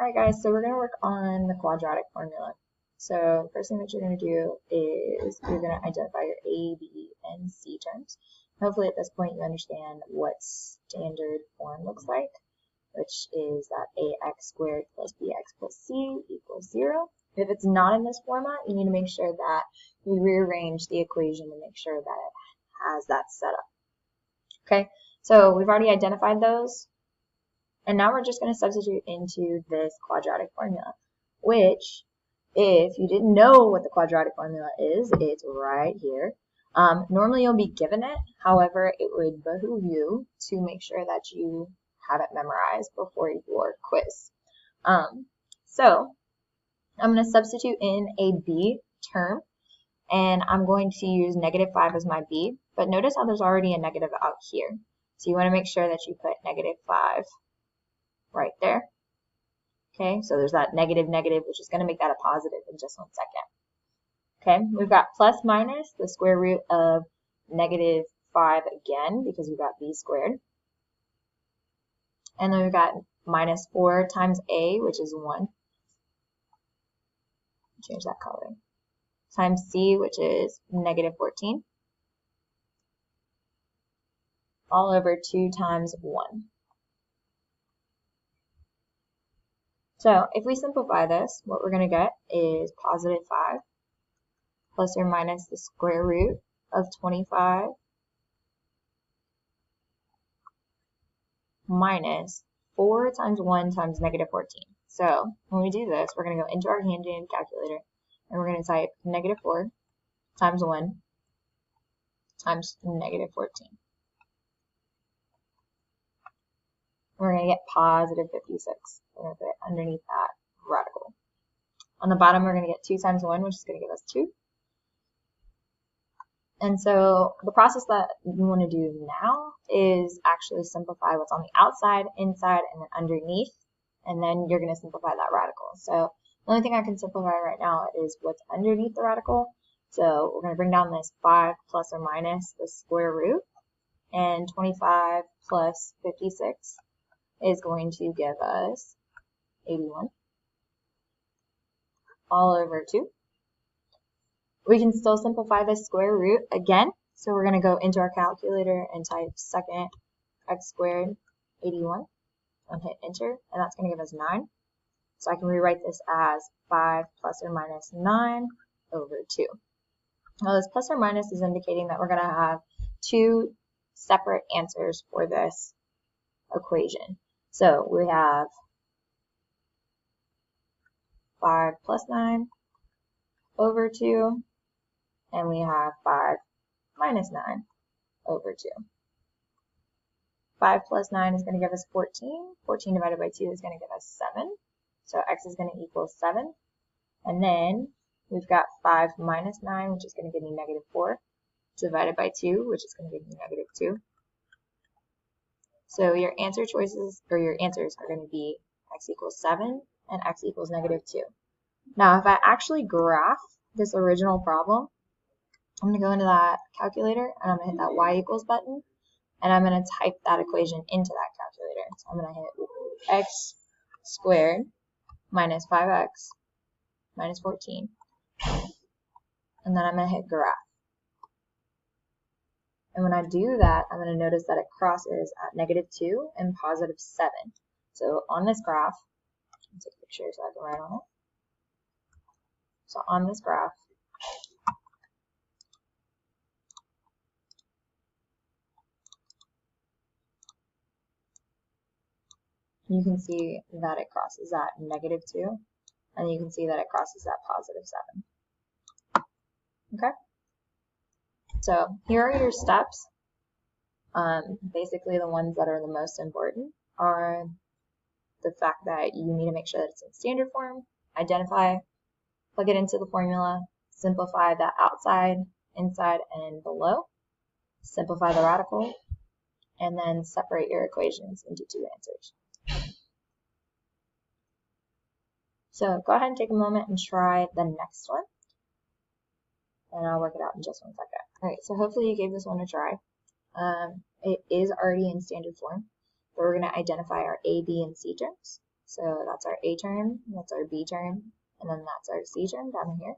Alright guys, so we're going to work on the quadratic formula. So the first thing that you're going to do is you're going to identify your A, B, and C terms. Hopefully at this point you understand what standard form looks like, which is that ax squared plus bx plus c equals 0. If it's not in this format, you need to make sure that you rearrange the equation to make sure that it has that set up. Okay, so we've already identified those. And now we're just going to substitute into this quadratic formula, which, if you didn't know what the quadratic formula is, it's right here. Normally you'll be given it. However, it would behoove you to make sure that you have it memorized before your quiz. So I'm going to substitute in a b term, and I'm going to use -5 as my b. But notice how there's already a negative out here. So you want to make sure that you put -5 right there. Okay, so there's that negative, which is going to make that a positive in just 1 second. Okay, we've got plus minus the square root of -5 again, because we've got b squared. And then we've got minus 4 times a, which is 1. Change that color. Times c, which is -14. All over 2 times 1. So if we simplify this, what we're going to get is positive 5 plus or minus the square root of 25 minus 4 times 1 times -14. So when we do this, we're going to go into our handy calculator and we're going to type -4 times 1 times -14. We're going to get positive 56. We're going to put it underneath that radical. On the bottom, we're going to get 2 times 1, which is going to give us 2. And so the process that you want to do now is actually simplify what's on the outside, inside, and then underneath. And then you're going to simplify that radical. So the only thing I can simplify right now is what's underneath the radical. So we're going to bring down this 5 plus or minus the square root. And 25 plus 56 is going to give us 81 all over 2. We can still simplify this square root again. So we're going to go into our calculator and type second x squared 81 and hit enter, and that's going to give us 9. So I can rewrite this as 5 plus or minus 9 over 2. Now this plus or minus is indicating that we're going to have 2 separate answers for this equation. So we have 5 plus 9 over 2, and we have 5 minus 9 over 2. 5 plus 9 is going to give us 14. 14 divided by 2 is going to give us 7. So x is going to equal 7. And then we've got 5 minus 9, which is going to give me -4, divided by 2, which is going to give me -2. So your answer choices, or your answers, are going to be x equals 7 and x equals -2. Now, if I actually graph this original problem, I'm going to go into that calculator and I'm going to hit that y equals button, and I'm going to type that equation into that calculator. So I'm going to hit x squared minus 5x minus 14, and then I'm going to hit graph. And when I do that, I'm going to notice that it crosses at -2 and positive 7. So on this graph, let me take a picture so I can write on it. So on this graph, you can see that it crosses at -2, and you can see that it crosses at positive 7. Okay? So here are your steps. Basically the ones that are the most important are the fact that you need to make sure that it's in standard form, identify, plug it into the formula, simplify the outside, inside, and below, simplify the radical, and then separate your equations into 2 answers. So go ahead and take a moment and try the next one, and I'll work it out in just 1 second. Alright, so hopefully you gave this one a try. It is already in standard form, but we're going to identify our A, B, and C terms. So that's our A term, that's our B term, and then that's our C term down here.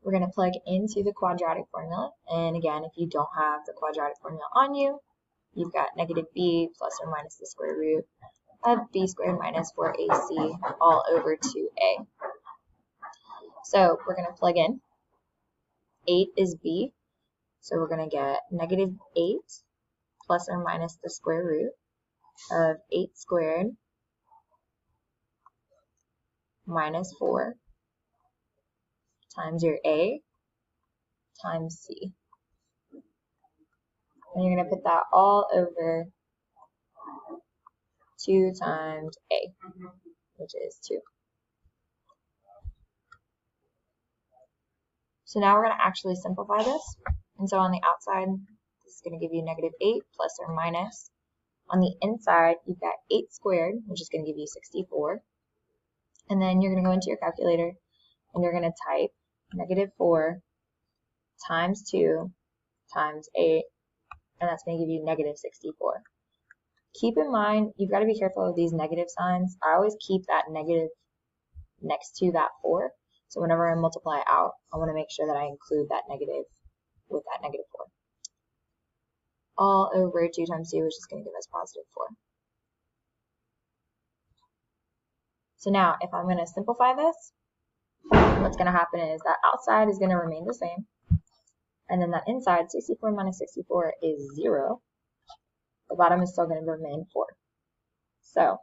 We're going to plug into the quadratic formula. And again, if you don't have the quadratic formula on you, you've got negative b plus or minus the square root of b squared minus 4ac all over 2a. So we're going to plug in. 8 is b, so we're going to get negative 8 plus or minus the square root of 8 squared minus 4 times your a times c. And you're going to put that all over 2 times a, which is 2. So now we're going to actually simplify this. And so on the outside, this is going to give you negative 8 plus or minus. On the inside, you've got 8 squared, which is going to give you 64. And then you're going to go into your calculator, and you're going to type negative 4 times 2 times 8, and that's going to give you negative 64. Keep in mind, you've got to be careful of these negative signs. I always keep that negative next to that 4. So whenever I multiply out, I want to make sure that I include that negative with that negative 4. All over 2 times 2, which is going to give us positive 4. So now, if I'm going to simplify this, what's going to happen is that outside is going to remain the same. And then that inside, 64 minus 64 is 0. The bottom is still going to remain 4. So,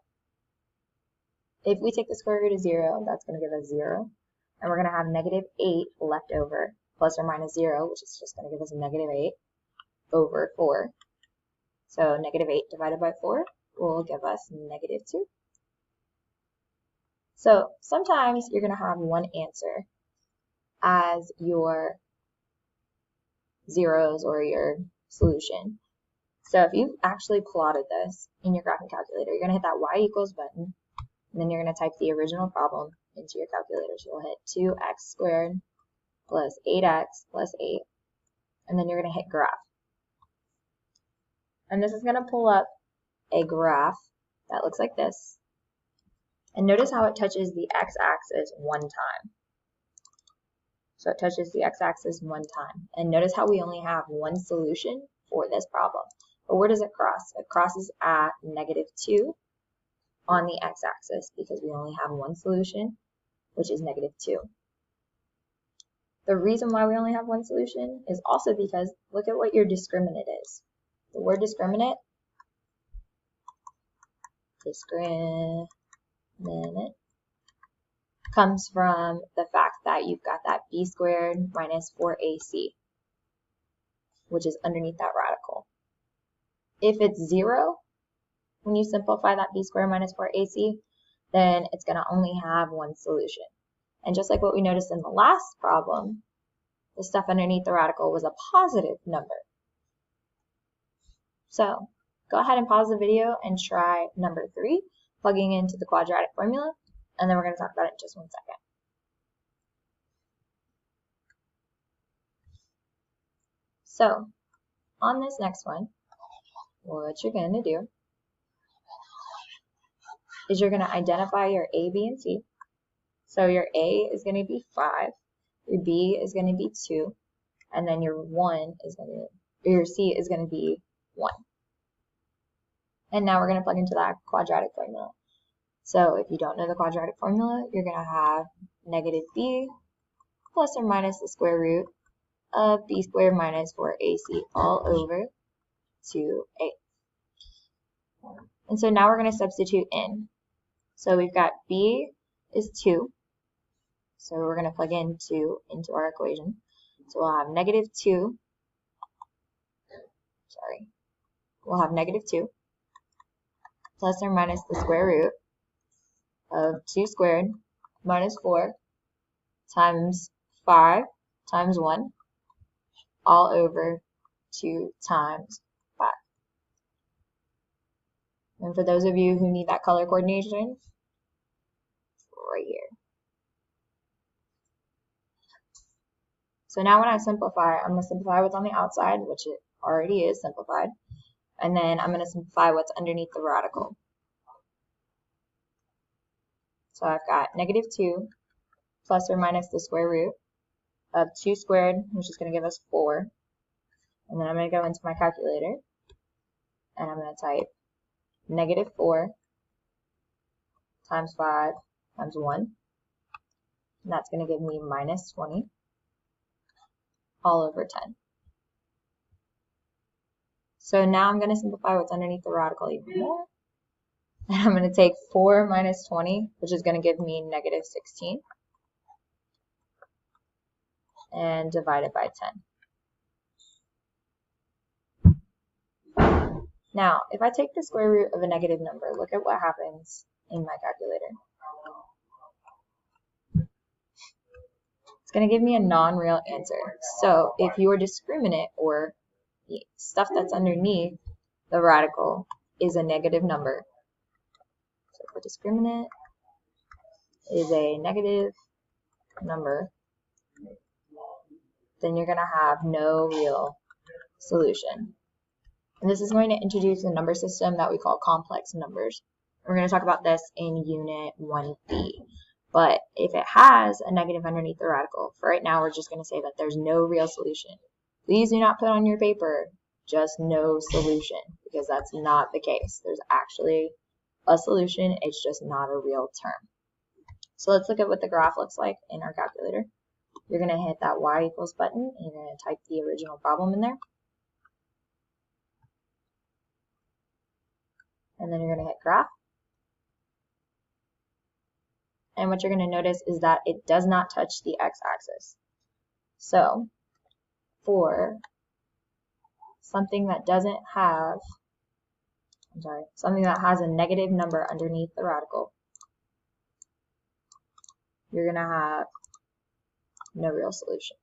if we take the square root of 0, that's going to give us 0. And we're going to have negative 8 left over, plus or minus 0, which is just going to give us negative 8 over 4. So negative 8 divided by 4 will give us negative 2. So sometimes you're going to have one answer as your zeros or your solution. So if you've actually plotted this in your graphing calculator, you're going to hit that y equals button, and then you're going to type the original problem into your calculator. So you'll hit 2x squared plus 8x plus 8, and then you're going to hit graph. And this is going to pull up a graph that looks like this. And notice how it touches the x-axis one time. So it touches the x-axis one time. And notice how we only have one solution for this problem. But where does it cross? It crosses at negative 2 on the x-axis because we only have one solution, which is negative 2. The reason why we only have one solution is also because look at what your discriminant is. The word discriminant comes from the fact that you've got that b squared minus 4ac, which is underneath that radical. If it's 0, when you simplify that b squared minus 4ac, then it's going to only have one solution. And just like what we noticed in the last problem, the stuff underneath the radical was a positive number. So go ahead and pause the video and try number 3, plugging into the quadratic formula, and then we're going to talk about it in just one second. So on this next one, what you're going to do is you're going to identify your A, B, and C. So your A is going to be 5, your B is going to be 2, and then your C is going to be 1. And now we're going to plug into that quadratic formula. So if you don't know the quadratic formula, you're going to have negative b plus or minus the square root of b squared minus 4ac all over 2a. And so now we're going to substitute in. So we've got b is 2. So we're going to plug in 2 into our equation. So we'll have negative 2. We'll have negative 2 plus or minus the square root of 2 squared minus 4 times 5 times 1 all over 2 times 5. And for those of you who need that color coordination, right here. So now when I simplify, I'm going to simplify what's on the outside, which it already is simplified. And then I'm going to simplify what's underneath the radical. So I've got negative 2 plus or minus the square root of 2 squared, which is going to give us 4. And then I'm going to go into my calculator, and I'm going to type negative 4 times 5 times 1. And that's going to give me minus 20 all over 10. So now I'm going to simplify what's underneath the radical even more. And I'm going to take 4 minus 20, which is going to give me negative 16, and divide it by 10. Now, if I take the square root of a negative number, look at what happens in my calculator. It's going to give me a non-real answer. So if your discriminant, or the stuff that's underneath the radical, is a negative number, so if the discriminant is a negative number, then you're going to have no real solution. And this is going to introduce a number system that we call complex numbers. We're going to talk about this in Unit 1B. But if it has a negative underneath the radical, for right now we're just going to say that there's no real solution. Please do not put on your paper just no solution, because that's not the case. There's actually a solution, it's just not a real term. So let's look at what the graph looks like in our calculator. You're going to hit that y equals button, and you're going to type the original problem in there. And then you're going to hit graph. And what you're going to notice is that it does not touch the x-axis. So for something that doesn't have, something that has a negative number underneath the radical, you're going to have no real solution.